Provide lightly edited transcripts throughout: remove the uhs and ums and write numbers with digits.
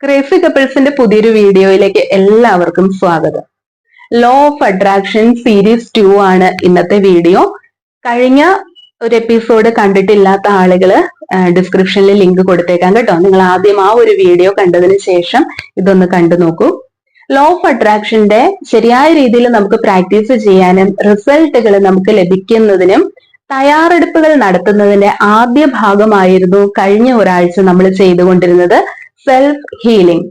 Crazy കപ്പിൾസിന്റെ പുതിയൊരു വീഡിയോയിലേക്ക് എല്ലാവർക്കും സ്വാഗതം. ലോ ഓഫ് അട്രാക്ഷൻ സീരീസ് 2 ആണ് ഇന്നത്തെ വീഡിയോ. കഴിഞ്ഞ ഒരു എപ്പിസോഡ് കണ്ടിട്ടില്ലാത്ത ആളുകള് ഡിസ്ക്രിപ്ഷനിൽ ലിങ്ക് കൊടുത്തേക്കാം കേട്ടോ. നിങ്ങൾ ആദ്യം ആ ഒരു വീഡിയോ കണ്ടതിന് ശേഷം ഇതൊന്ന് കണ്ടു നോക്കൂ. ലോ ഓഫ് അട്രാക്ഷന്റെ ശരിയായ രീതിയിൽ നമുക്ക് പ്രാക്ടീസ് ചെയ്യാനും റിസൾട്ടുകൾ നമുക്ക് ലഭിക്കുന്നതിനും തയ്യാറെടുപ്പുകൾ നടത്തുന്നതിന്റെ ആദ്യ ഭാഗമായിരുന്നു കഴിഞ്ഞ ഒരാഴ്ച നമ്മൾ ചെയ്തുകൊണ്ടിരുന്നത് സെൽഫ് ഹീലിംഗ്.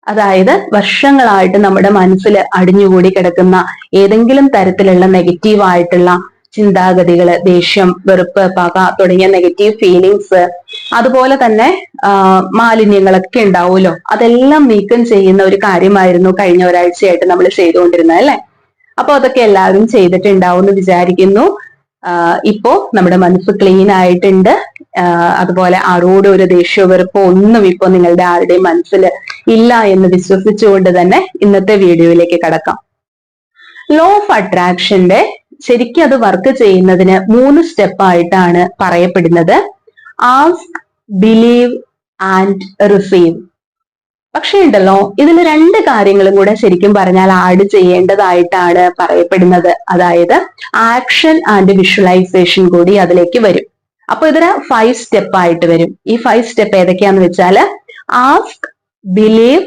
അതായത് വർഷങ്ങളായിട്ട് നമ്മുടെ മനസ്സിൽ അടിഞ്ഞുകൂടി കിടക്കുന്ന ഏതെങ്കിലും തരത്തിലുള്ള നെഗറ്റീവ് ആയിട്ടുള്ള ചിന്താഗതികള്, ദേഷ്യം, വെറുപ്പ്, പക തുടങ്ങിയ നെഗറ്റീവ് ഫീലിങ്സ്, അതുപോലെ തന്നെ മാലിന്യങ്ങളൊക്കെ ഉണ്ടാവുമല്ലോ, അതെല്ലാം നീക്കം ചെയ്യുന്ന ഒരു കാര്യമായിരുന്നു കഴിഞ്ഞ ഒരാഴ്ചയായിട്ട് നമ്മൾ ചെയ്തുകൊണ്ടിരുന്നത് അല്ലെ. അപ്പൊ അതൊക്കെ എല്ലാവരും ചെയ്തിട്ടുണ്ടാവും എന്ന് വിചാരിക്കുന്നു. ഇപ്പോ നമ്മുടെ മനസ്സ് ക്ലീൻ ആയിട്ടുണ്ട്. അതുപോലെ ആരോടും ഒരു ദേഷ്യ വെറുപ്പോ ഒന്നും ഇപ്പൊ നിങ്ങളുടെ ആരുടെയും മനസ്സിൽ ഇല്ല എന്ന് വിശ്വസിച്ചുകൊണ്ട് തന്നെ ഇന്നത്തെ വീഡിയോയിലേക്ക് കടക്കാം. ലോ ഓഫ് അട്രാക്ഷന്റെ ശരിക്കും അത് വർക്ക് ചെയ്യുന്നതിന് 3 സ്റ്റെപ്പ് ആയിട്ടാണ് പറയപ്പെടുന്നത്. Ask, believe and receive. പക്ഷേ ഉണ്ടല്ലോ, ഇതിൽ 2 കാര്യങ്ങളും കൂടെ ശരിക്കും പറഞ്ഞാൽ ആഡ് ചെയ്യേണ്ടതായിട്ടാണ് പറയപ്പെടുന്നത്. അതായത് ആക്ഷൻ ആൻഡ് വിഷ്വലൈസേഷൻ കൂടി അതിലേക്ക് വരും. അപ്പൊ ഇതിന് 5 സ്റ്റെപ്പ് ആയിട്ട് വരും. ഈ 5 സ്റ്റെപ്പ് ഏതൊക്കെയാന്ന് വെച്ചാല് ask, believe,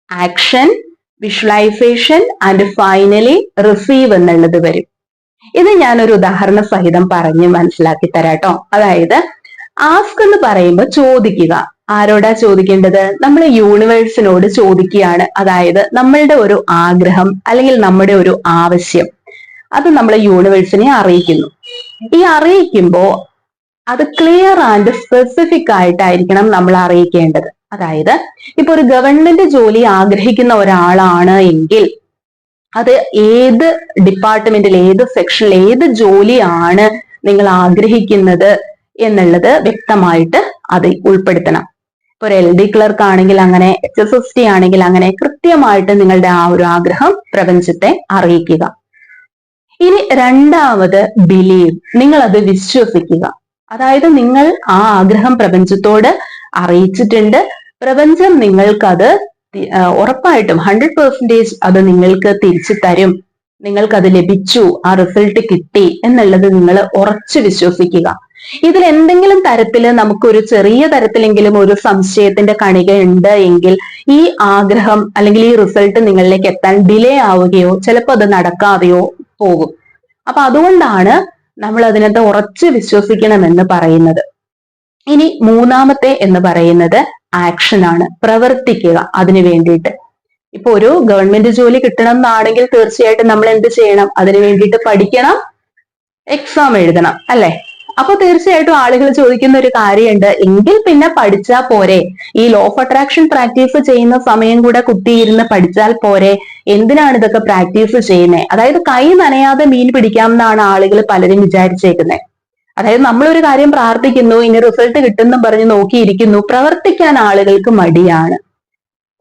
action, visualisation and finally receive എന്നുള്ളത് വരും. ഇത് ഞാനൊരു ഉദാഹരണ സഹിതം പറഞ്ഞ് മനസ്സിലാക്കി തരാട്ടോ. അതായത് ആസ്ക് എന്ന് പറയുമ്പോൾ ചോദിക്കുക. ആരോടാ ചോദിക്കേണ്ടത്? നമ്മൾ യൂണിവേഴ്സിനോട് ചോദിക്കുകയാണ്. അതായത് നമ്മളുടെ ഒരു ആഗ്രഹം അല്ലെങ്കിൽ നമ്മുടെ ഒരു ആവശ്യം, അത് നമ്മൾ യൂണിവേഴ്സിനെ അറിയിക്കുന്നു. ഈ അറിയിക്കുമ്പോൾ അത് ക്ലിയർ ആൻഡ് സ്പെസിഫിക് ആയിട്ടായിരിക്കണം നമ്മൾ അറിയിക്കേണ്ടത്. അതായത് ഇപ്പൊ ഒരു ഗവൺമെന്റ് ജോലി ആഗ്രഹിക്കുന്ന ഒരാളാണ് എങ്കിൽ അത് ഏത് ഡിപ്പാർട്ട്മെന്റിൽ, ഏത് സെക്ഷനിൽ, ഏത് ജോലിയാണ് നിങ്ങൾ ആഗ്രഹിക്കുന്നത് എന്നുള്ളത് വ്യക്തമായിട്ട് അത് ഉൾപ്പെടുത്തണം. ഇപ്പൊ ഒരു LD ക്ലർക്ക് ആണെങ്കിൽ അങ്ങനെ, HSST ആണെങ്കിൽ അങ്ങനെ കൃത്യമായിട്ട് നിങ്ങളുടെ ആ ഒരു ആഗ്രഹം പ്രപഞ്ചത്തെ അറിയിക്കുക. ഇനി രണ്ടാമത് ബിലീവ്, നിങ്ങൾ അത് വിശ്വസിക്കുക. അതായത് നിങ്ങൾ ആ ആഗ്രഹം പ്രപഞ്ചത്തോട് അറിയിച്ചിട്ടുണ്ട്. പ്രപഞ്ചം നിങ്ങൾക്കത് ഉറപ്പായിട്ടും 100% അത് നിങ്ങൾക്ക് തിരിച്ചു തരും. നിങ്ങൾക്കത് ലഭിച്ചു, ആ റിസൾട്ട് കിട്ടി എന്നുള്ളത് നിങ്ങൾ ഉറച്ചു വിശ്വസിക്കുക. ഇതിൽ എന്തെങ്കിലും തരത്തില് നമുക്കൊരു ചെറിയ തരത്തിലെങ്കിലും ഒരു സംശയത്തിന്റെ കണിക ഉണ്ട് എങ്കിൽ ഈ ആഗ്രഹം അല്ലെങ്കിൽ ഈ റിസൾട്ട് നിങ്ങളിലേക്ക് എത്താൻ ഡിലേ ആവുകയോ ചിലപ്പോൾ അത് നടക്കാതെയോ പോകും. അപ്പൊ അതുകൊണ്ടാണ് നമ്മൾ അതിനകത്ത് ഉറച്ചു വിശ്വസിക്കണമെന്ന് പറയുന്നത്. ഇനി മൂന്നാമത്തെ എന്ന് പറയുന്നത് ആക്ഷൻ ആണ്, പ്രവർത്തിക്കുക അതിനു വേണ്ടിയിട്ട്. ഇപ്പൊ ഒരു ഗവൺമെന്റ് ജോലി കിട്ടണം എന്നാണെങ്കിൽ തീർച്ചയായിട്ടും നമ്മൾ എന്ത് ചെയ്യണം? അതിനു വേണ്ടിയിട്ട് പഠിക്കണം, എക്സാം എഴുതണം അല്ലെ. അപ്പൊ തീർച്ചയായിട്ടും ആളുകൾ ചോദിക്കുന്ന ഒരു കാര്യമുണ്ട്, എങ്കിൽ പിന്നെ പഠിച്ചാൽ പോരെ? ഈ ലോ ഓഫ് അട്രാക്ഷൻ പ്രാക്ടീസ് ചെയ്യുന്ന സമയം കൂടെ കുത്തിയിരുന്ന് പഠിച്ചാൽ പോരെ? എന്തിനാണ് ഇതൊക്കെ പ്രാക്ടീസ് ചെയ്യുന്നത്? അതായത് കൈ നനയാതെ മീൻ പിടിക്കാം എന്നാണ് ആളുകൾ പലരും വിചാരിച്ചേക്കുന്നത്. അതായത് നമ്മളൊരു കാര്യം പ്രാർത്ഥിക്കുന്നു, ഇനി റിസൾട്ട് കിട്ടുമെന്നും പറഞ്ഞ് നോക്കിയിരിക്കുന്നു, പ്രവർത്തിക്കാൻ ആളുകൾക്ക് മടിയാണ്.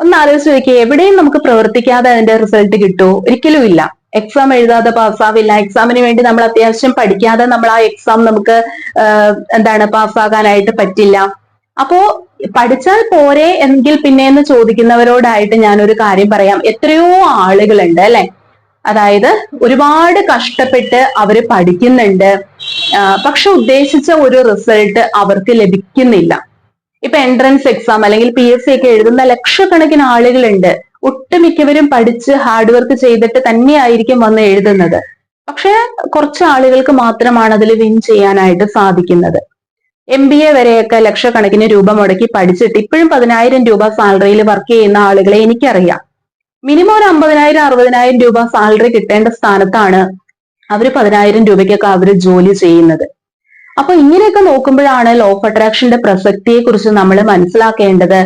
ഒന്ന് ആലോചിച്ച് നോക്കിയേ, എവിടെയും നമുക്ക് പ്രവർത്തിക്കാതെ അതിന്റെ റിസൾട്ട് കിട്ടുമോ? ഒരിക്കലും ഇല്ല. എക്സാം എഴുതാതെ പാസ്സാവില്ല. എക്സാമിന് വേണ്ടി നമ്മൾ അത്യാവശ്യം പഠിക്കാതെ നമ്മൾ ആ എക്സാം നമുക്ക് പാസ്സാകാനായിട്ട് പറ്റില്ല. അപ്പോ പഠിച്ചാൽ പോരെ എങ്കിൽ പിന്നെയെന്ന് ചോദിക്കുന്നവരോടായിട്ട് ഞാനൊരു കാര്യം പറയാം. എത്രയോ ആളുകളുണ്ട് അല്ലെ, അതായത് ഒരുപാട് കഷ്ടപ്പെട്ട് അവര് പഠിക്കുന്നുണ്ട്, പക്ഷെ ഉദ്ദേശിച്ച ഒരു റിസൾട്ട് അവർക്ക് ലഭിക്കുന്നില്ല. ഇപ്പൊ എൻട്രൻസ് എക്സാം അല്ലെങ്കിൽ PSC ഒക്കെ എഴുതുന്ന ലക്ഷക്കണക്കിന് ആളുകളുണ്ട്. ഒട്ടുമിക്കവരും പഠിച്ച് ഹാർഡ് വർക്ക് ചെയ്തിട്ട് തന്നെയായിരിക്കും വന്ന് എഴുതുന്നത്. പക്ഷെ കുറച്ച് ആളുകൾക്ക് മാത്രമാണ് അതിൽ വിൻ ചെയ്യാനായിട്ട് സാധിക്കുന്നത്. MBA വരെയൊക്കെ ലക്ഷക്കണക്കിന് രൂപ മുടക്കി പഠിച്ചിട്ട് ഇപ്പോഴും 10,000 രൂപ സാലറിയിൽ വർക്ക് ചെയ്യുന്ന ആളുകളെ എനിക്കറിയാം. മിനിമം ഒരു 50,000 60,000 രൂപ സാലറി കിട്ടേണ്ട സ്ഥാനത്താണ് അവര് 10,000 രൂപയ്ക്കൊക്കെ അവര് ജോലി ചെയ്യുന്നത്. അപ്പൊ ഇങ്ങനെയൊക്കെ നോക്കുമ്പോഴാണ് ലോ ഓഫ് അട്രാക്ഷന്റെ പ്രസക്തിയെ കുറിച്ച് നമ്മൾ മനസ്സിലാക്കേണ്ടത്.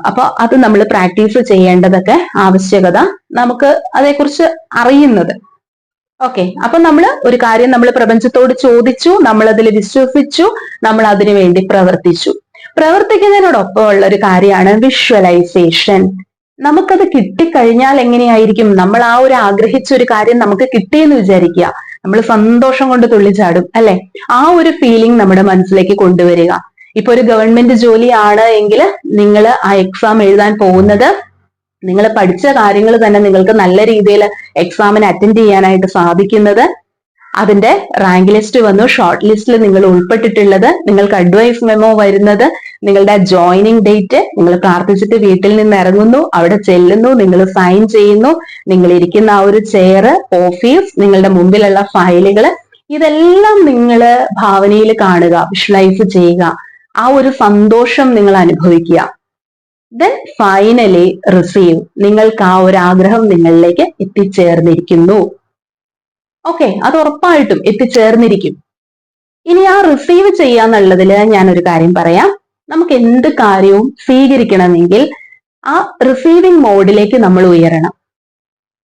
അപ്പൊ അത് നമ്മൾ പ്രാക്ടീസ് ചെയ്യേണ്ടതൊക്കെ ആവശ്യകത നമുക്ക് അതേക്കുറിച്ച് അറിയുന്നത്. ഓക്കെ, അപ്പൊ നമ്മൾ ഒരു കാര്യം നമ്മൾ പ്രപഞ്ചത്തോട് ചോദിച്ചു, നമ്മൾ അതിൽ വിശ്വസിച്ചു, നമ്മൾ അതിനു വേണ്ടി പ്രവർത്തിച്ചു. പ്രവർത്തിക്കുന്നതിനോടൊപ്പം ഉള്ള ഒരു കാര്യമാണ് വിഷ്വലൈസേഷൻ. നമുക്കത് കിട്ടിക്കഴിഞ്ഞാൽ എങ്ങനെയായിരിക്കും? നമ്മൾ ആ ഒരു ആഗ്രഹിച്ച ഒരു കാര്യം നമുക്ക് കിട്ടിയെന്ന് വിചാരിക്കുക, നമ്മൾ സന്തോഷം കൊണ്ട് തുള്ളിച്ചാടും അല്ലെ. ആ ഒരു ഫീലിംഗ് നമ്മുടെ മനസ്സിലേക്ക് കൊണ്ടുവരിക. ഇപ്പൊ ഒരു ഗവൺമെന്റ് ജോലിയാണ് എങ്കിൽ നിങ്ങൾ ആ എക്സാം എഴുതാൻ പോകുന്നത് നിങ്ങൾ പഠിച്ച കാര്യങ്ങൾ തന്നെ നിങ്ങൾക്ക് നല്ല രീതിയിൽ എക്സാമിന് അറ്റൻഡ് ചെയ്യാനായിട്ട് സാധിക്കുന്നത്, അതിന്റെ റാങ്ക് ലിസ്റ്റ് വന്നു, ഷോർട്ട് ലിസ്റ്റിൽ നിങ്ങൾ ഉൾപ്പെട്ടിട്ടുള്ളത്, നിങ്ങൾക്ക് അഡ്വൈസ് മെമ്മോ വരുന്നത്, നിങ്ങളുടെ ജോയിനിങ് ഡേറ്റ്, നിങ്ങൾ പ്രാർത്ഥിച്ചിട്ട് വീട്ടിൽ നിന്ന് ഇറങ്ങുന്നു, അവിടെ ചെല്ലുന്നു, നിങ്ങൾ സൈൻ ചെയ്യുന്നു, നിങ്ങൾ ഇരിക്കുന്ന ആ ഒരു ചെയർ, ഓഫീസ്, നിങ്ങളുടെ മുമ്പിലുള്ള ഫയലുകൾ, ഇതെല്ലാം നിങ്ങൾ ഭാവനയിൽ കാണുക, വിഷ്വലൈസ് ചെയ്യുക, ആ ഒരു സന്തോഷം നിങ്ങൾ അനുഭവിക്കുക. ദെൻ ഫൈനലി റിസീവ്, നിങ്ങൾക്ക് ആ ഒരു ആഗ്രഹം നിങ്ങളിലേക്ക് എത്തിച്ചേർന്നിരിക്കുന്നു. ഓക്കെ, അത് ഉറപ്പായിട്ടും എത്തിച്ചേർന്നിരിക്കും. ഇനി ആ റിസീവ് ചെയ്യാന്നുള്ളതില് ഞാനൊരു കാര്യം പറയാം. നമുക്ക് എന്ത് കാര്യവും സ്വീകരിക്കണമെങ്കിൽ ആ റിസീവിംഗ് മോഡിലേക്ക് നമ്മൾ ഉയരണം.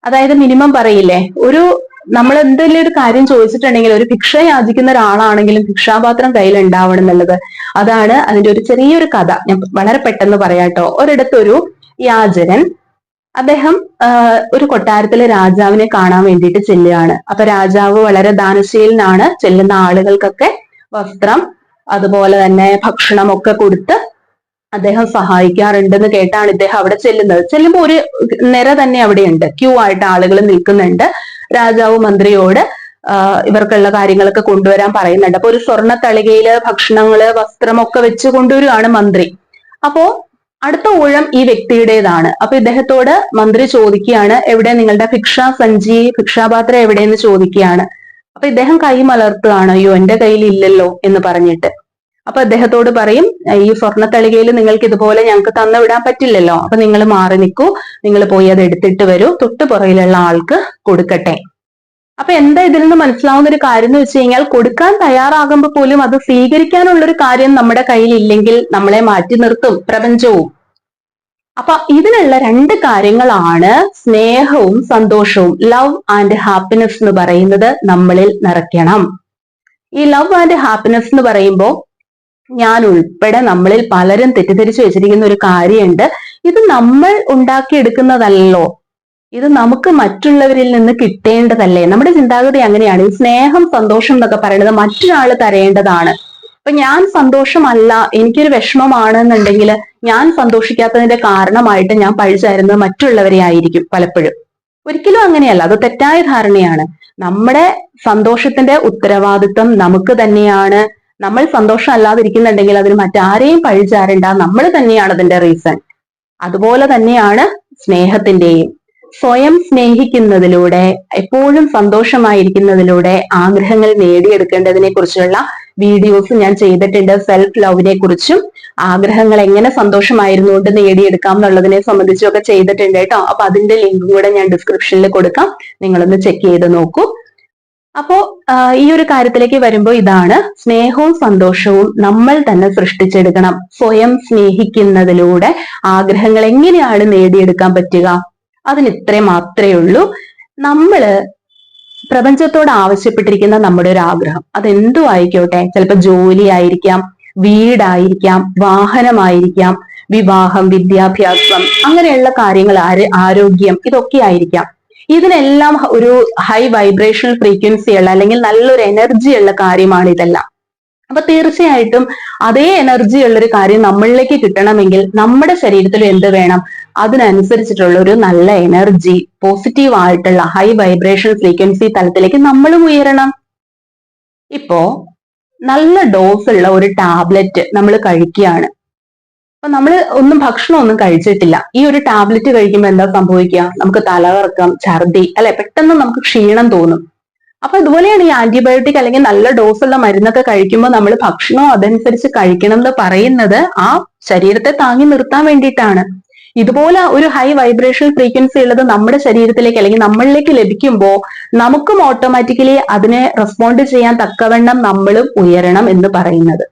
അതായത് മിനിമം പറയില്ലേ, നമ്മൾ എന്തെങ്കിലും ഒരു കാര്യം ചോദിച്ചിട്ടുണ്ടെങ്കിൽ, ഒരു ഭിക്ഷ യാചിക്കുന്ന ഒരാളാണെങ്കിലും ഭിക്ഷാപാത്രം കയ്യിൽ ഉണ്ടാവണം എന്നുള്ളത്, അതാണ് അതിന്റെ ഒരു ചെറിയൊരു കഥ. ഞാൻ വളരെ പെട്ടെന്ന് പറയാട്ടോ. ഒരിടത്തൊരു യാചകൻ, അദ്ദേഹം ഒരു കൊട്ടാരത്തിലെ രാജാവിനെ കാണാൻ വേണ്ടിയിട്ട് ചെല്ലുകയാണ്. അപ്പൊ രാജാവ് വളരെ ദാനശീലനാണ്. ചെല്ലുന്ന ആളുകൾക്കൊക്കെ വസ്ത്രം അതുപോലെ തന്നെ ഭക്ഷണം ഒക്കെ കൊടുത്ത് അദ്ദേഹം സഹായിക്കാറുണ്ടെന്ന് കേട്ടാണ് ഇദ്ദേഹം അവിടെ ചെല്ലുന്നത്. ചെല്ലുമ്പോൾ ഒരു നിര തന്നെ അവിടെയുണ്ട്, ക്യൂ ആയിട്ട് ആളുകൾ നിൽക്കുന്നുണ്ട്. രാജാവ് മന്ത്രിയോട് ഇവർക്കുള്ള കാര്യങ്ങളൊക്കെ കൊണ്ടുവരാൻ പറയുന്നുണ്ട്. അപ്പൊ ഒരു സ്വർണ്ണ തളികയില് ഭക്ഷണങ്ങള് വസ്ത്രമൊക്കെ വെച്ച് കൊണ്ടുവരികയാണ് മന്ത്രി. അപ്പോ അടുത്ത ഊഴം ഈ വ്യക്തിയുടേതാണ്. അപ്പൊ ഇദ്ദേഹത്തോട് മന്ത്രി ചോദിക്കുകയാണ്, എവിടെ നിങ്ങളുടെ ഭിക്ഷാസഞ്ചി, ഭിക്ഷാപാത്രം എവിടെയെന്ന് ചോദിക്കുകയാണ്. അപ്പൊ ഇദ്ദേഹം കൈ മലർത്തുകയാണ്, അയ്യോ എന്റെ കയ്യിൽ ഇല്ലല്ലോ എന്ന് പറഞ്ഞിട്ട്. അപ്പൊ അദ്ദേഹത്തോട് പറയും, ഈ സ്വർണ്ണത്തളികയിൽ നിങ്ങൾക്ക് ഇതുപോലെ ഞങ്ങൾക്ക് തന്നു വിടാൻ പറ്റില്ലല്ലോ, അപ്പൊ നിങ്ങൾ മാറി നിൽക്കൂ, നിങ്ങൾ പോയി അത് എടുത്തിട്ട് വരൂ, തൊട്ടു പുറകിലുള്ള ആൾക്ക് കൊടുക്കട്ടെ. അപ്പൊ എന്താ ഇതിൽ നിന്ന് മനസ്സിലാവുന്ന ഒരു കാര്യം എന്ന് വെച്ച് കഴിഞ്ഞാൽ, കൊടുക്കാൻ തയ്യാറാകുമ്പോൾ പോലും അത് സ്വീകരിക്കാനുള്ള ഒരു കാര്യം നമ്മുടെ കയ്യിൽ ഇല്ലെങ്കിൽ നമ്മളെ മാറ്റി നിർത്തും പ്രപഞ്ചവും. അപ്പൊ ഇതിനുള്ള രണ്ട് കാര്യങ്ങളാണ് സ്നേഹവും സന്തോഷവും, ലവ് ആൻഡ് ഹാപ്പിനെസ് എന്ന് പറയുന്നത് നമ്മളിൽ നിറയ്ക്കണം. ഈ ലവ് ആൻഡ് ഹാപ്പിനെസ് എന്ന് പറയുമ്പോൾ ഞാൻ ഉൾപ്പെടെ നമ്മളിൽ പലരും തെറ്റിദ്ധരിച്ചു വെച്ചിരിക്കുന്ന ഒരു കാര്യമുണ്ട്. ഇത് നമ്മൾ ഉണ്ടാക്കിയെടുക്കുന്നതല്ലോ, ഇത് നമുക്ക് മറ്റുള്ളവരിൽ നിന്ന് കിട്ടേണ്ടതല്ലേ. നമ്മുടെ ചിന്താഗതി അങ്ങനെയാണ്. ഈ സ്നേഹം സന്തോഷം എന്നൊക്കെ പറയുന്നത് മറ്റൊരാൾ തരേണ്ടതാണ്. അപ്പൊ ഞാൻ സന്തോഷമല്ല, എനിക്കൊരു വിഷമമാണെന്നുണ്ടെങ്കിൽ ഞാൻ സന്തോഷിക്കാത്തതിന്റെ കാരണമായിട്ട് ഞാൻ പഴിചാരുന്നത് മറ്റുള്ളവരെ ആയിരിക്കും പലപ്പോഴും. ഒരിക്കലും അങ്ങനെയല്ല, അത് തെറ്റായ ധാരണയാണ്. നമ്മുടെ സന്തോഷത്തിന്റെ ഉത്തരവാദിത്വം നമുക്ക് തന്നെയാണ്. നമ്മൾ സന്തോഷം അല്ലാതിരിക്കുന്നുണ്ടെങ്കിൽ അതിന് മറ്റാരെയും പഴിചാരണ്ട, നമ്മൾ തന്നെയാണ് അതിന്റെ റീസൺ. അതുപോലെ തന്നെയാണ് സ്നേഹത്തിന്റെയും. സ്വയം സ്നേഹിക്കുന്നതിലൂടെ, എപ്പോഴും സന്തോഷമായിരിക്കുന്നതിലൂടെ ആഗ്രഹങ്ങൾ നേടിയെടുക്കേണ്ടതിനെ കുറിച്ചുള്ള വീഡിയോസ് ഞാൻ ചെയ്തിട്ടുണ്ട്. സെൽഫ് ലവിനെ കുറിച്ചും ആഗ്രഹങ്ങൾ എങ്ങനെ സന്തോഷമായിരുന്നുകൊണ്ട് നേടിയെടുക്കാം എന്നുള്ളതിനെ സംബന്ധിച്ചും ഒക്കെ ചെയ്തിട്ടുണ്ട് കേട്ടോ. അപ്പൊ അതിന്റെ ലിങ്കും കൂടെ ഞാൻ ഡിസ്ക്രിപ്ഷനിൽ കൊടുക്കാം, നിങ്ങളൊന്ന് ചെക്ക് ചെയ്ത് നോക്കൂ. അപ്പോ ഈ ഒരു കാര്യത്തിലേക്ക് വരുമ്പോൾ ഇതാണ്, സ്നേഹവും സന്തോഷവും നമ്മൾ തന്നെ സൃഷ്ടിച്ചെടുക്കണം. സ്വയം സ്നേഹിക്കുന്നതിലൂടെ ആഗ്രഹങ്ങൾ എങ്ങനെയാണ് നേടിയെടുക്കാൻ പറ്റുക? അതിന് ഇത്രേ മാത്രമേ ഉള്ളൂ. നമ്മള് പ്രപഞ്ചത്തോട് ആവശ്യപ്പെട്ടിരിക്കുന്ന നമ്മുടെ ഒരു ആഗ്രഹം, അതെന്തു ആയിക്കോട്ടെ, ചിലപ്പോൾ ജോലി ആയിരിക്കാം, വീടായിരിക്കാം, വാഹനമായിരിക്കാം, വിവാഹം, വിദ്യാഭ്യാസം, അങ്ങനെയുള്ള കാര്യങ്ങൾ, ആരോഗ്യം, ഇതൊക്കെ ആയിരിക്കാം. ഇതിനെല്ലാം ഒരു ഹൈ വൈബ്രേഷണൽ ഫ്രീക്വൻസി ഉള്ള അല്ലെങ്കിൽ നല്ലൊരു എനർജി ഉള്ള കാര്യമാണ് ഇതെല്ലാം. അപ്പൊ തീർച്ചയായിട്ടും അതേ എനർജി ഉള്ളൊരു കാര്യം നമ്മളിലേക്ക് കിട്ടണമെങ്കിൽ നമ്മുടെ ശരീരത്തിൽ എന്ത് വേണം? അതിനനുസരിച്ചിട്ടുള്ള ഒരു നല്ല എനർജി, പോസിറ്റീവ് ആയിട്ടുള്ള ഹൈ വൈബ്രേഷൻ ഫ്രീക്വൻസി തലത്തിലേക്ക് നമ്മളും ഉയരണം. ഇപ്പോ നല്ല ഡോസ് ഉള്ള ഒരു ടാബ്ലറ്റ് നമ്മൾ കഴിക്കുകയാണ്. അപ്പൊ നമ്മൾ ഭക്ഷണമൊന്നും കഴിച്ചിട്ടില്ല, ഈ ഒരു ടാബ്ലറ്റ് കഴിക്കുമ്പോൾ എന്താ സംഭവിക്കുക? നമുക്ക് തലകറക്കം, ഛർദി, അല്ലെ, പെട്ടെന്ന് നമുക്ക് ക്ഷീണം തോന്നും. അപ്പൊ ഇതുപോലെയാണ് ഈ ആന്റിബയോട്ടിക് അല്ലെങ്കിൽ നല്ല ഡോസുള്ള മരുന്നൊക്കെ കഴിക്കുമ്പോൾ നമ്മൾ ഭക്ഷണം അതനുസരിച്ച് കഴിക്കണം എന്ന് പറയുന്നത് ആ ശരീരത്തെ താങ്ങി നിർത്താൻ വേണ്ടിയിട്ടാണ്. ഇതുപോലെ ഒരു ഹൈ വൈബ്രേഷൻ ഫ്രീക്വൻസി ഉള്ളത് നമ്മുടെ ശരീരത്തിലേക്ക് അല്ലെങ്കിൽ നമ്മളിലേക്ക് ലഭിക്കുമ്പോൾ നമുക്കും ഓട്ടോമാറ്റിക്കലി അതിനെ റെസ്പോണ്ട് ചെയ്യാൻ തക്കവണ്ണം നമ്മളും ഉയരണം എന്ന് പറയുന്നത്.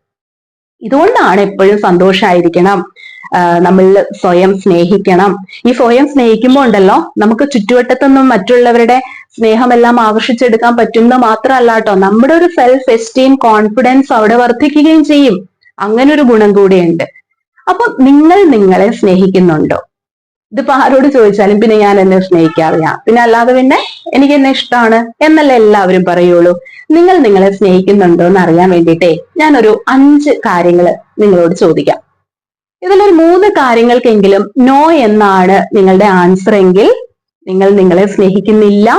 ഇതുകൊണ്ടാണ് എപ്പോഴും സന്തോഷമായിരിക്കണം, നമ്മൾ സ്വയം സ്നേഹിക്കണം. ഈ സ്വയം സ്നേഹിക്കുമ്പോൾ ഉണ്ടല്ലോ, നമുക്ക് ചുറ്റുവട്ടത്തൊന്നും മറ്റുള്ളവരുടെ സ്നേഹമെല്ലാം ആകർഷിച്ചെടുക്കാൻ പറ്റുന്ന മാത്രമല്ല കേട്ടോ, നമ്മുടെ ഒരു സെൽഫ് എസ്റ്റീം, കോൺഫിഡൻസ് അവിടെ വർദ്ധിക്കുകയും ചെയ്യും. അങ്ങനെ ഒരു ഗുണം കൂടിയുണ്ട്. അപ്പൊ നിങ്ങൾ നിങ്ങളെ സ്നേഹിക്കുന്നുണ്ടോ? ഇതിപ്പോ ആരോട് ചോദിച്ചാലും പിന്നെ ഞാൻ എന്നെ സ്നേഹിക്കാറില്ല, പിന്നെ അല്ലാതെ പിന്നെ എനിക്ക് എന്നെ ഇഷ്ടമാണ് എന്നല്ലേ എല്ലാവരും പറയുള്ളൂ. നിങ്ങൾ നിങ്ങളെ സ്നേഹിക്കുന്നുണ്ടോ എന്ന് അറിയാൻ വേണ്ടിയിട്ടേ ഞാനൊരു 5 കാര്യങ്ങൾ നിങ്ങളോട് ചോദിക്കാം. ഇതിലൊരു 3 കാര്യങ്ങൾക്കെങ്കിലും നോ എന്നാണ് നിങ്ങളുടെ ആൻസർ എങ്കിൽ നിങ്ങൾ നിങ്ങളെ സ്നേഹിക്കുന്നില്ല,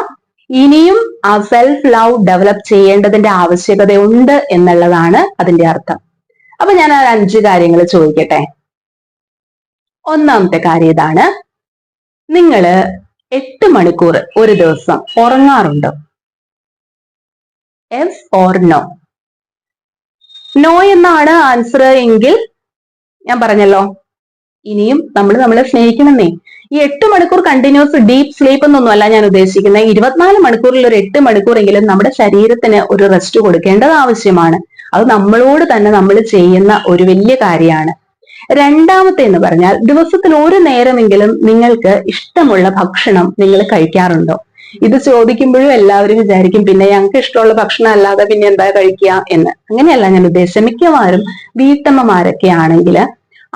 ഇനിയും ആ സെൽഫ് ലവ് ഡെവലപ്പ് ചെയ്യേണ്ടതിന്റെ ആവശ്യകതയുണ്ട് എന്നുള്ളതാണ് അതിന്റെ അർത്ഥം. അപ്പൊ ഞാൻ ആ 5 കാര്യങ്ങൾ ചോദിക്കട്ടെ. ഒന്നാമത്തെ കാര്യം ഇതാണ്: നിങ്ങള് 8 മണിക്കൂർ ഒരു ദിവസം ഉറങ്ങാറുണ്ടോ? Yes or no? നോ എന്നാണ് ആൻസർ എങ്കിൽ ഞാൻ പറഞ്ഞല്ലോ, ഇനിയും നമ്മൾ നമ്മളെ സ്നേഹിക്കണമെന്നേ. ഈ 8 മണിക്കൂർ കണ്ടിന്യൂസ് ഡീപ്പ് സ്ലീപ്പ് എന്നൊന്നും അല്ല ഞാൻ ഉദ്ദേശിക്കുന്നത്. 24 മണിക്കൂറിൽ ഒരു 8 മണിക്കൂറെങ്കിലും നമ്മുടെ ശരീരത്തിന് ഒരു റെസ്റ്റ് കൊടുക്കേണ്ടത് ആവശ്യമാണ്. അത് നമ്മളോട് തന്നെ നമ്മൾ ചെയ്യുന്ന ഒരു വലിയ കാര്യമാണ്. രണ്ടാമത്തെ എന്ന് പറഞ്ഞാൽ, ദിവസത്തിൽ ഒരു നേരമെങ്കിലും നിങ്ങൾക്ക് ഇഷ്ടമുള്ള ഭക്ഷണം നിങ്ങൾ കഴിക്കാറുണ്ടോ? ഇത് ചോദിക്കുമ്പോഴും എല്ലാവരും വിചാരിക്കും പിന്നെ ഞങ്ങൾക്ക് ഇഷ്ടമുള്ള ഭക്ഷണം അല്ലാതെ പിന്നെ എന്താ കഴിക്കുക എന്ന്. അങ്ങനെയല്ല ഞാൻ ഉദ്ദേശിച്ചത്. മിക്കവാറും വീട്ടമ്മമാരൊക്കെ ആണെങ്കിൽ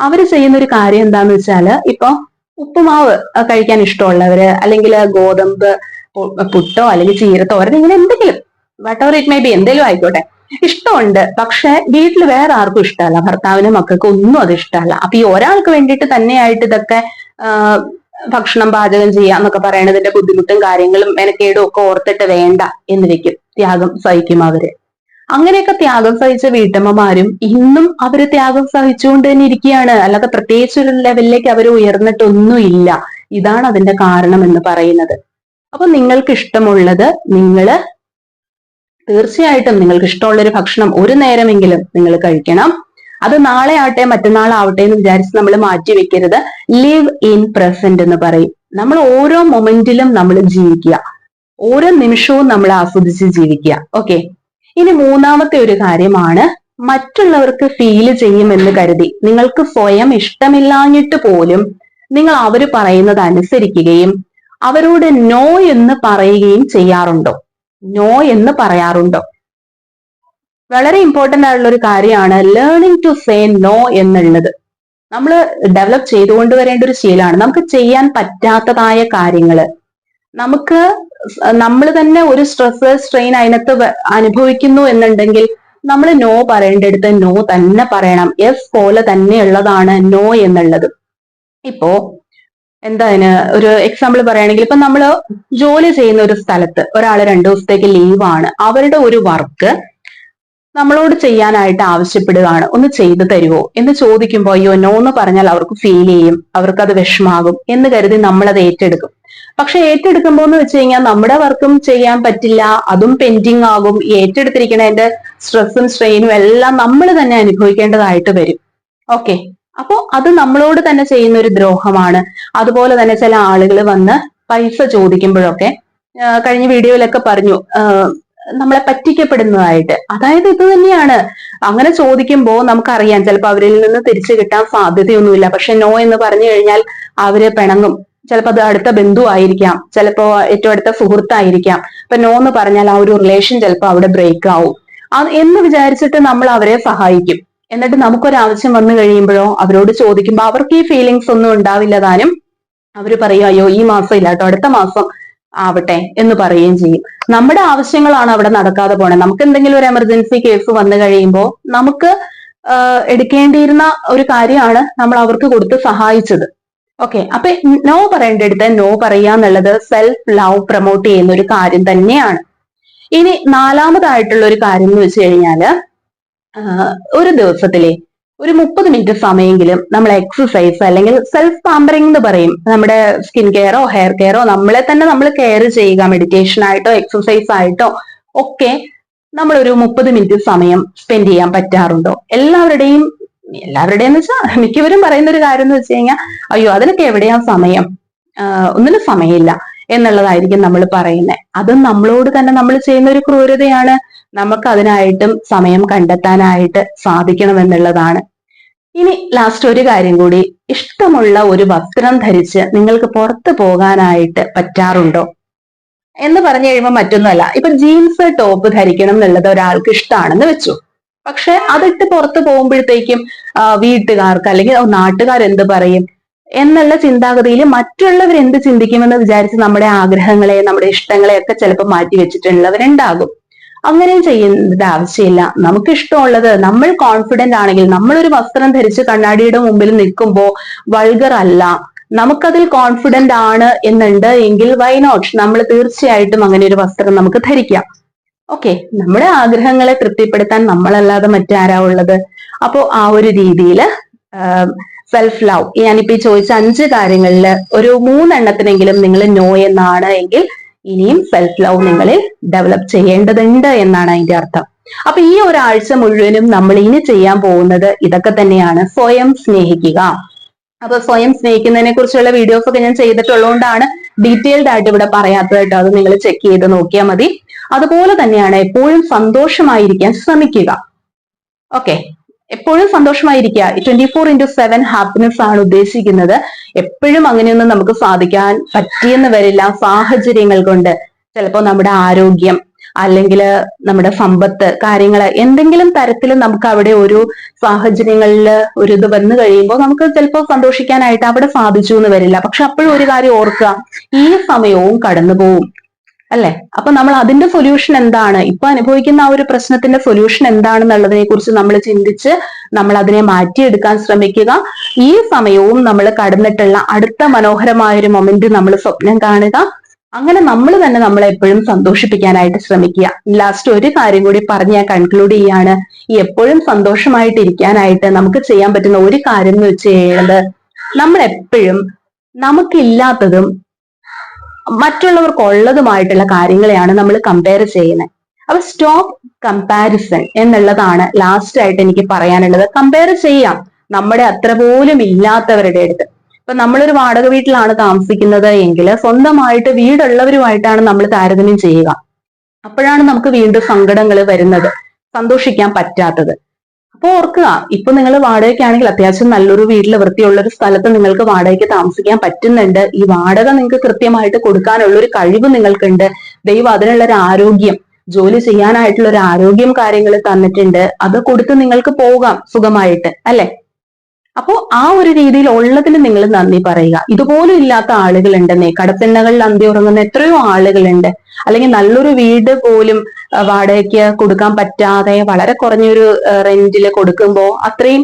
അവര് ചെയ്യുന്ന ഒരു കാര്യം എന്താന്ന് വെച്ചാല്, ഇപ്പൊ ഉപ്പുമാവ് കഴിക്കാൻ ഇഷ്ടമുള്ളവര്, അല്ലെങ്കിൽ ഗോതമ്പ് പുട്ടോ അല്ലെങ്കിൽ ചീരത്തോരൻ, ഇങ്ങനെ എന്തെങ്കിലും what ever it may be, എന്തെങ്കിലും ആയിക്കോട്ടെ, ഇഷ്ടമുണ്ട്. പക്ഷെ വീട്ടിൽ വേറെ ആർക്കും ഇഷ്ടമല്ല, ഭർത്താവിനും മക്കൾക്കും ഒന്നും അത് ഇഷ്ടമല്ല. അപ്പൊ ഈ ഒരാൾക്ക് വേണ്ടിയിട്ട് തന്നെയായിട്ട് ഇതൊക്കെ ഭക്ഷണം പാചകം ചെയ്യുക എന്നൊക്കെ പറയണതിന്റെ ബുദ്ധിമുട്ടും കാര്യങ്ങളും മെനക്കേടും ഒക്കെ ഓർത്തിട്ട് വേണ്ട എന്ന് വെക്കും, ത്യാഗം സഹിക്കും അവര്. അങ്ങനെയൊക്കെ ത്യാഗം സഹിച്ച വീട്ടമ്മമാരും ഇന്നും അവര് ത്യാഗം സഹിച്ചുകൊണ്ട് തന്നെ ഇരിക്കുകയാണ്. അല്ലാതെ പ്രത്യേകിച്ച് ഒരു ലെവലിലേക്ക് അവർ ഉയർന്നിട്ടൊന്നുമില്ല. ഇതാണ് അതിന്റെ കാരണം എന്ന് പറയുന്നത്. അപ്പൊ നിങ്ങൾക്ക് ഇഷ്ടമുള്ളത് നിങ്ങള് തീർച്ചയായിട്ടും, നിങ്ങൾക്ക് ഇഷ്ടമുള്ള ഒരു ഭക്ഷണം ഒരു നേരമെങ്കിലും നിങ്ങൾ കഴിക്കണം. അത് നാളെ ആവട്ടെ മറ്റന്നാളാവട്ടെ എന്ന് വിചാരിച്ച് നമ്മൾ മാറ്റി വെക്കരുത്. ലിവ് ഇൻ പ്രസന്റ് എന്ന് പറയും. നമ്മൾ ഓരോ മൊമെന്റിലും നമ്മൾ ജീവിക്കുക, ഓരോ നിമിഷവും നമ്മൾ ആസ്വദിച്ച് ജീവിക്കുക. ഓക്കെ, ഇനി മൂന്നാമത്തെ ഒരു കാര്യമാണ്, മറ്റുള്ളവർക്ക് ഫീൽ ചെയ്യുമെന്ന് കരുതി നിങ്ങൾക്ക് സ്വയം ഇഷ്ടമില്ലാഞ്ഞിട്ട് പോലും നിങ്ങൾ അവര് പറയുന്നത് അനുസരിക്കുകയും അവരോട് നോ എന്ന് പറയുകയും ചെയ്യാറുണ്ടോ? നോ എന്ന് പറയാറുണ്ടോ? വളരെ ഇമ്പോർട്ടന്റ് ആയിട്ടുള്ള ഒരു കാര്യമാണ് ലേണിംഗ് ടു സേ നോ എന്നുള്ളത്. നമ്മൾ ഡെവലപ്പ് ചെയ്തുകൊണ്ടുവരേണ്ട ഒരു ശീലമാണ്. നമുക്ക് ചെയ്യാൻ പറ്റാത്തതായ കാര്യങ്ങള്, നമുക്ക് നമ്മൾ തന്നെ ഒരു സ്ട്രെസ് സ്ട്രെയിൻ അതിനകത്ത് അനുഭവിക്കുന്നു എന്നുണ്ടെങ്കിൽ നമ്മൾ നോ പറയേണ്ടടുത്ത് നോ തന്നെ പറയണം. യെസ് പോലെ തന്നെയുള്ളതാണ് നോ എന്നുള്ളത്. ഇപ്പോ എന്താ ഒരു എക്സാമ്പിൾ പറയുകയാണെങ്കിൽ, ഇപ്പൊ നമ്മൾ ജോലി ചെയ്യുന്ന ഒരു സ്ഥലത്ത് ഒരാൾ 2 ദിവസത്തേക്ക് ലീവാണ്, അവരുടെ ഒരു വർക്ക് നമ്മളോട് ചെയ്യാനായിട്ട് ആവശ്യപ്പെടുകയാണ്, ഒന്ന് ചെയ്തു തരുമോ എന്ന് ചോദിക്കുമ്പോൾ അയ്യോ നോ എന്ന് പറഞ്ഞാൽ അവർക്ക് ഫീൽ ചെയ്യും, അവർക്ക് അത് വിഷമാകും എന്ന് കരുതി നമ്മൾ അത് ഏറ്റെടുക്കും. പക്ഷെ ഏറ്റെടുക്കുമ്പോൾ എന്ന് വെച്ച് കഴിഞ്ഞാൽ നമ്മുടെ വർക്കും ചെയ്യാൻ പറ്റില്ല, അതും പെൻഡിങ് ആകും. ഏറ്റെടുത്തിരിക്കുന്നതിന്റെ സ്ട്രെസ്സും സ്ട്രെയിനും എല്ലാം നമ്മൾ തന്നെ അനുഭവിക്കേണ്ടതായിട്ട് വരും. ഓക്കെ, അപ്പോ അത് നമ്മളോട് തന്നെ ചെയ്യുന്ന ഒരു ദ്രോഹമാണ്. അതുപോലെ തന്നെ ചില ആളുകൾ വന്ന് പൈസ ചോദിക്കുമ്പോഴൊക്കെ, കഴിഞ്ഞ വീഡിയോയിലൊക്കെ പറഞ്ഞു, നമ്മളെ പറ്റിക്കപ്പെടുന്നതായിട്ട്. അതായത് ഇത് തന്നെയാണ്. അങ്ങനെ ചോദിക്കുമ്പോൾ നമുക്കറിയാം ചിലപ്പോൾ അവരിൽ നിന്ന് തിരിച്ചു കിട്ടാൻ സാധ്യതയൊന്നുമില്ല. പക്ഷെ നോ എന്ന് പറഞ്ഞു കഴിഞ്ഞാൽ അവര് പിണങ്ങും. ചിലപ്പോൾ അത് അടുത്ത ബന്ധു ആയിരിക്കാം, ചിലപ്പോ ഏറ്റവും അടുത്ത സുഹൃത്തായിരിക്കാം. ഇപ്പൊ നോ എന്ന് പറഞ്ഞാൽ ആ ഒരു റിലേഷൻ ചിലപ്പോൾ അവിടെ ബ്രേക്ക് ആവും എന്ന് വിചാരിച്ചിട്ട് നമ്മൾ അവരെ സഹായിക്കും. എന്നിട്ട് നമുക്കൊരാവശ്യം വന്നു കഴിയുമ്പോഴോ അവരോട് ചോദിക്കുമ്പോൾ അവർക്ക് ഈ ഫീലിങ്സ് ഒന്നും ഉണ്ടാവില്ല താനും. അവര് പറയും അയ്യോ ഈ മാസം ഇല്ല കേട്ടോ, അടുത്ത മാസം ആവട്ടെ എന്ന് പറയുകയും ചെയ്യും. നമ്മുടെ ആവശ്യങ്ങളാണ് അവിടെ നടക്കാതെ പോണേ. നമുക്ക് എന്തെങ്കിലും ഒരു എമർജൻസി കേസ് വന്നു കഴിയുമ്പോൾ നമുക്ക് എടുക്കേണ്ടിയിരുന്ന ഒരു കാര്യമാണ് നമ്മൾ അവർക്ക് കൊടുത്ത് സഹായിച്ചത്. ഓക്കെ, അപ്പൊ നോ പറയേണ്ടടുത്ത് നോ പറയുക എന്നുള്ളത് സെൽഫ് ലവ് പ്രൊമോട്ട് ചെയ്യുന്ന ഒരു കാര്യം തന്നെയാണ്. ഇനി നാലാമതായിട്ടുള്ള ഒരു കാര്യം എന്ന് വെച്ച് കഴിഞ്ഞാല്, ഒരു ദിവസത്തിലെ ഒരു 30 മിനിറ്റ് സമയമെങ്കിലും നമ്മൾ എക്സസൈസ് അല്ലെങ്കിൽ സെൽഫ് പാമ്പറിംഗ് എന്ന് പറയും, നമ്മുടെ സ്കിൻ കെയറോ ഹെയർ കെയറോ നമ്മളെ തന്നെ നമ്മൾ കെയർ ചെയ്യുക, മെഡിറ്റേഷൻ ആയിട്ടോ എക്സസൈസ് ആയിട്ടോ ഒക്കെ നമ്മളൊരു 30 മിനിറ്റ് സമയം സ്പെൻഡ് ചെയ്യാൻ പറ്റാറുണ്ടോ? എല്ലാവരുടെയും എന്ന് വെച്ചാൽ മിക്കവരും പറയുന്ന ഒരു കാര്യം എന്ന് വെച്ച് കഴിഞ്ഞാൽ അയ്യോ അതിനൊക്കെ എവിടെയാ സമയം, ഒന്നിനും സമയമില്ല എന്നുള്ളതായിരിക്കും നമ്മൾ പറയുന്നത്. അതും നമ്മളോട് തന്നെ നമ്മൾ ചെയ്യുന്ന ഒരു ക്രൂരതയാണ്. നമുക്ക് അതിനായിട്ടും സമയം കണ്ടെത്താനായിട്ട് സാധിക്കണം എന്നുള്ളതാണ്. ഇനി ലാസ്റ്റ് ഒരു കാര്യം കൂടി, ഇഷ്ടമുള്ള ഒരു വസ്ത്രം ധരിച്ച് നിങ്ങൾക്ക് പുറത്തു പോകാനായിട്ട് പറ്റാറുണ്ടോ എന്ന് പറഞ്ഞു കഴിയുമ്പോൾ മറ്റൊന്നുമല്ല, ഇപ്പൊ ജീൻസ് ടോപ്പ് ധരിക്കണം എന്നുള്ളത് ഒരാൾക്ക് ഇഷ്ടമാണെന്ന് വെച്ചു, പക്ഷെ അതിട്ട് പുറത്ത് പോകുമ്പോഴത്തേക്കും വീട്ടുകാർക്ക് അല്ലെങ്കിൽ നാട്ടുകാർ എന്ത് പറയും, എന്നുള്ള ചിന്താഗതിയിൽ മറ്റുള്ളവർ എന്ത് ചിന്തിക്കുമെന്ന് വിചാരിച്ച് നമ്മുടെ ആഗ്രഹങ്ങളെ, നമ്മുടെ ഇഷ്ടങ്ങളെ ഒക്കെ ചിലപ്പോൾ മാറ്റി വെച്ചിട്ടുള്ളവരുണ്ടാകും. അങ്ങനെ ചെയ്യേണ്ട ആവശ്യമില്ല. നമുക്ക് ഇഷ്ടമുള്ളത്, നമ്മൾ കോൺഫിഡന്റ് ആണെങ്കിൽ, നമ്മളൊരു വസ്ത്രം ധരിച്ച് കണ്ണാടിയുടെ മുമ്പിൽ നിൽക്കുമ്പോൾ വൾഗർ അല്ല, നമുക്കതിൽ കോൺഫിഡന്റ് ആണ് എന്നുണ്ട് എങ്കിൽ വൈ നോട്ട്, നമ്മൾ തീർച്ചയായിട്ടും അങ്ങനെ ഒരു വസ്ത്രം നമുക്ക് ധരിക്കാം. ഓക്കെ, നമ്മുടെ ആഗ്രഹങ്ങളെ തൃപ്തിപ്പെടുത്താൻ നമ്മളല്ലാതെ മറ്റാരാ ഉള്ളത്? അപ്പോ ആ ഒരു രീതിയിൽ സെൽഫ് ലവ്, ഞാനിപ്പോ ഈ ചോദിച്ച 5 കാര്യങ്ങളിൽ ഒരു 3 എണ്ണത്തിനെങ്കിലും നിങ്ങൾ നോ എന്നാണ് എങ്കിൽ ഇനിയും സെൽഫ് ലവ് നിങ്ങളിൽ ഡെവലപ്പ് ചെയ്യേണ്ടതുണ്ട് എന്നാണ് അതിന്റെ അർത്ഥം. അപ്പൊ ഈ ഒരാഴ്ച മുഴുവനും നമ്മൾ ഇനി ചെയ്യാൻ പോകുന്നത് ഇതൊക്കെ തന്നെയാണ്. സ്വയം സ്നേഹിക്കുക. അപ്പൊ സ്വയം സ്നേഹിക്കുന്നതിനെ കുറിച്ചുള്ള വീഡിയോസ് ഒക്കെ ഞാൻ ചെയ്തിട്ടുള്ളതുകൊണ്ടാണ് ഡീറ്റെയിൽഡ് ആയിട്ട് ഇവിടെ പറയാത്തത് കേട്ടോ. അത് നിങ്ങൾ ചെക്ക് ചെയ്ത് നോക്കിയാൽ മതി. അതുപോലെ തന്നെയാണ് എപ്പോഴും സന്തോഷമായിരിക്കാൻ ശ്രമിക്കുക. ഓക്കെ, എപ്പോഴും സന്തോഷമായിരിക്കുക. 24/7 ഹാപ്പിനെസ് ആണ് ഉദ്ദേശിക്കുന്നത്. എപ്പോഴും അങ്ങനെയൊന്നും നമുക്ക് സാധിക്കാൻ പറ്റിയെന്ന് വരില്ല, സാഹചര്യങ്ങൾ കൊണ്ട്. ചിലപ്പോൾ നമ്മുടെ ആരോഗ്യം അല്ലെങ്കിൽ നമ്മുടെ സമ്പത്ത്, കാര്യങ്ങള് എന്തെങ്കിലും തരത്തിൽ നമുക്ക് അവിടെ ഒരു സാഹചര്യങ്ങളിൽ ഒരു ഇത് വന്നു കഴിയുമ്പോൾ നമുക്ക് ചിലപ്പോൾ സന്തോഷിക്കാനായിട്ട് അവിടെ സാധിച്ചു എന്ന് വരില്ല. പക്ഷെ അപ്പോഴും ഒരു കാര്യം ഓർക്കുക, ഈ സമയവും കടന്നു പോവും, അല്ലെ? അപ്പൊ നമ്മൾ അതിന്റെ സൊല്യൂഷൻ എന്താണ്, ഇപ്പൊ അനുഭവിക്കുന്ന ആ ഒരു പ്രശ്നത്തിന്റെ സൊല്യൂഷൻ എന്താണെന്നുള്ളതിനെ കുറിച്ച് നമ്മൾ ചിന്തിച്ച് നമ്മൾ അതിനെ മാറ്റിയെടുക്കാൻ ശ്രമിക്കുക. ഈ സമയവും നമ്മൾ കടന്നിട്ടുള്ള അടുത്ത മനോഹരമായ ഒരു മൊമെന്റ് നമ്മൾ സ്വപ്നം കാണുക. അങ്ങനെ നമ്മൾ തന്നെ നമ്മളെ എപ്പോഴും സന്തോഷിപ്പിക്കാനായിട്ട് ശ്രമിക്കുക. ലാസ്റ്റ് ഒരു കാര്യം കൂടി പറഞ്ഞ് ഞാൻ കൺക്ലൂഡ് ചെയ്യാണ്. ഈ എപ്പോഴും സന്തോഷമായിട്ടിരിക്കാനായിട്ട് നമുക്ക് ചെയ്യാൻ പറ്റുന്ന ഒരു കാര്യം എന്ന് വെച്ച് കഴിഞ്ഞാൽ, നമ്മൾ എപ്പോഴും നമുക്കില്ലാത്തതും മറ്റുള്ളവർക്ക് ഉള്ളതുമായിട്ടുള്ള കാര്യങ്ങളെയാണ് നമ്മൾ കമ്പയർ ചെയ്യുന്നത്. അപ്പൊ സ്റ്റോപ്പ് കമ്പാരിസൺ എന്നുള്ളതാണ് ലാസ്റ്റ് ആയിട്ട് എനിക്ക് പറയാനുള്ളത്. കമ്പയർ ചെയ്യാം നമ്മുടെ അത്ര പോലും ഇല്ലാത്തവരുടെ അടുത്ത്. ഇപ്പൊ നമ്മളൊരു വാടക വീട്ടിലാണ് താമസിക്കുന്നത് എങ്കിൽ സ്വന്തമായിട്ട് വീടുള്ളവരുമായിട്ടാണ് നമ്മൾ താരതമ്യം ചെയ്യുക. അപ്പോഴാണ് നമുക്ക് വീണ്ടും സങ്കടങ്ങൾ വരുന്നത്, സന്തോഷിക്കാൻ പറ്റാത്തത്. അപ്പൊ ഓർക്കുക, ഇപ്പൊ നിങ്ങൾ വാടകയ്ക്കാണെങ്കിൽ അത്യാവശ്യം നല്ലൊരു വീട്ടിൽ വൃത്തിയുള്ള ഒരു സ്ഥലത്ത് നിങ്ങൾക്ക് വാടകയ്ക്ക് താമസിക്കാൻ പറ്റുന്നുണ്ട്. ഈ വാടക നിങ്ങൾക്ക് കൃത്യമായിട്ട് കൊടുക്കാനുള്ള ഒരു കഴിവ് നിങ്ങൾക്കുണ്ട്. ദൈവം അതിനുള്ള ഒരു ആരോഗ്യം, ജോലി ചെയ്യാനായിട്ടുള്ള ഒരു ആരോഗ്യം കാര്യങ്ങൾ തന്നിട്ടുണ്ട്. അത് കൊടുത്ത് നിങ്ങൾക്ക് പോകാം സുഖമായിട്ട്, അല്ലെ? അപ്പോ ആ ഒരു രീതിയിൽ ഉള്ളതിന് നിങ്ങൾ നന്ദി പറയുക. ഇതുപോലും ഇല്ലാത്ത ആളുകളുണ്ടെന്നേ, കടത്തിണ്ണകളിൽ അന്തി ഉറങ്ങുന്ന എത്രയോ ആളുകളുണ്ട്. അല്ലെങ്കിൽ നല്ലൊരു വീട് പോലും വാടകയ്ക്ക് കൊടുക്കാൻ പറ്റാതെ വളരെ കുറഞ്ഞൊരു റെന്റിൽ കൊടുക്കുമ്പോൾ അത്രയും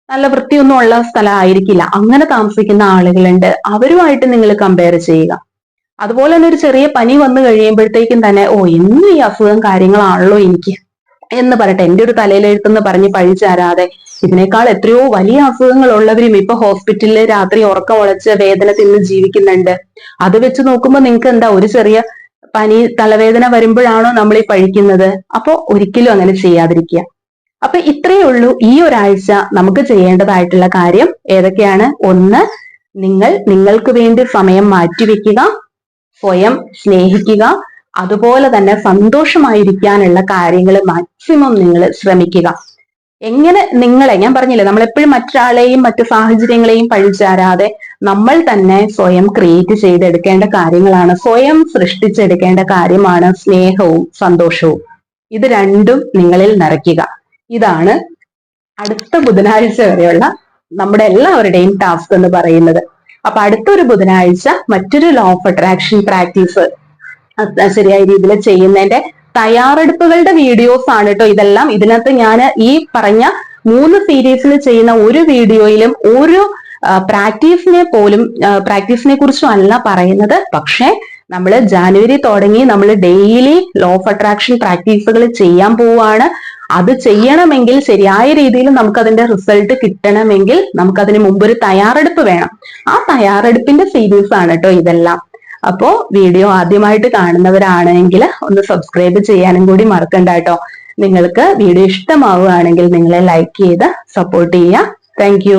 നല്ല വൃത്തിയൊന്നും ഉള്ള സ്ഥലമായിരിക്കില്ല, അങ്ങനെ താമസിക്കുന്ന ആളുകളുണ്ട്. അവരുമായിട്ട് നിങ്ങൾ കമ്പയർ ചെയ്യുക. അതുപോലെ തന്നെ ഒരു ചെറിയ പനി വന്നു കഴിയുമ്പോഴത്തേക്കും തന്നെ, ഓ ഇന്നും ഈ അസുഖം കാര്യങ്ങളാണല്ലോ എനിക്ക് എന്ന് പറയട്ടെ, എന്റെ ഒരു തലയിലെഴുത്തെന്ന് പറഞ്ഞ് പഴിച്ചാരാതെ ഇതിനേക്കാൾ എത്രയോ വലിയ അസുഖങ്ങൾ ഉള്ളവരും ഇപ്പൊ ഹോസ്പിറ്റലിൽ രാത്രി ഉറക്കം ഉളച്ച് വേദന തിന്ന് ജീവിക്കുന്നുണ്ട്. അത് വെച്ച് നോക്കുമ്പോൾ നിങ്ങൾക്ക് എന്താ, ഒരു ചെറിയ പനി തലവേദന വരുമ്പോഴാണോ നമ്മൾ ഈ പഴിക്കുന്നത്? അപ്പൊ ഒരിക്കലും അങ്ങനെ ചെയ്യാതിരിക്കുക. അപ്പൊ ഇത്രയേ ഉള്ളൂ ഈ ഒരാഴ്ച നമുക്ക് ചെയ്യേണ്ടതായിട്ടുള്ള കാര്യം. ഏതൊക്കെയാണ്? 1, നിങ്ങൾക്ക് വേണ്ടി സമയം മാറ്റിവെക്കുക, സ്വയം സ്നേഹിക്കുക, അതുപോലെ തന്നെ സന്തോഷമായിരിക്കാനുള്ള കാര്യങ്ങൾ മാക്സിമം നിങ്ങൾ ശ്രമിക്കുക. എങ്ങനെ ഞാൻ പറഞ്ഞില്ലേ, നമ്മൾ എപ്പോഴും മറ്റൊരാളെയും മറ്റു സാഹചര്യങ്ങളെയും പഴിച്ചാരാതെ നമ്മൾ തന്നെ സ്വയം ക്രിയേറ്റ് ചെയ്തെടുക്കേണ്ട കാര്യങ്ങളാണ്, സ്വയം സൃഷ്ടിച്ചെടുക്കേണ്ട കാര്യമാണ് സ്നേഹവും സന്തോഷവും. ഇത് രണ്ടും നിങ്ങളിൽ നിറയ്ക്കുക. ഇതാണ് അടുത്ത ബുധനാഴ്ച വരെയുള്ള നമ്മുടെ എല്ലാവരുടെയും ടാസ്ക് എന്ന് പറയുന്നത്. അപ്പൊ അടുത്തൊരു ബുധനാഴ്ച മറ്റൊരു ലോ ഓഫ് അട്രാക്ഷൻ പ്രാക്ടീസ് ശരിയായ രീതിയിൽ ചെയ്യുന്നതിന്റെ തയ്യാറെടുപ്പുകളുടെ വീഡിയോസ് ആണ് കേട്ടോ ഇതെല്ലാം. ഇതിനകത്ത് ഞാൻ ഈ പറഞ്ഞ 3 സീരീസിൽ ചെയ്യുന്ന ഒരു വീഡിയോയിലും ഒരു പ്രാക്ടീസിനെ കുറിച്ചും അല്ല പറയുന്നത്. പക്ഷെ നമ്മൾ ജാനുവരി തുടങ്ങി നമ്മൾ ഡെയിലി ലോ ഓഫ് അട്രാക്ഷൻ പ്രാക്ടീസുകൾ ചെയ്യാൻ പോവുകയാണ്. അത് ചെയ്യണമെങ്കിൽ, ശരിയായ രീതിയിൽ നമുക്കതിന്റെ റിസൾട്ട് കിട്ടണമെങ്കിൽ നമുക്കതിന് മുമ്പ് ഒരു തയ്യാറെടുപ്പ് വേണം. ആ തയ്യാറെടുപ്പിന്റെ സീരീസ് ആണ് കേട്ടോ ഇതെല്ലാം. അപ്പോ വീഡിയോ ആദ്യമായിട്ട് കാണുന്നവരാണെങ്കിൽ ഒന്ന് സബ്സ്ക്രൈബ് ചെയ്യാനും കൂടി മറക്കണ്ട കേട്ടോ. നിങ്ങൾക്ക് വീഡിയോ ഇഷ്ടമാവുകയാണെങ്കിൽ നിങ്ങളെ ലൈക്ക് ചെയ്ത് സപ്പോർട്ട് ചെയ്യുക. താങ്ക്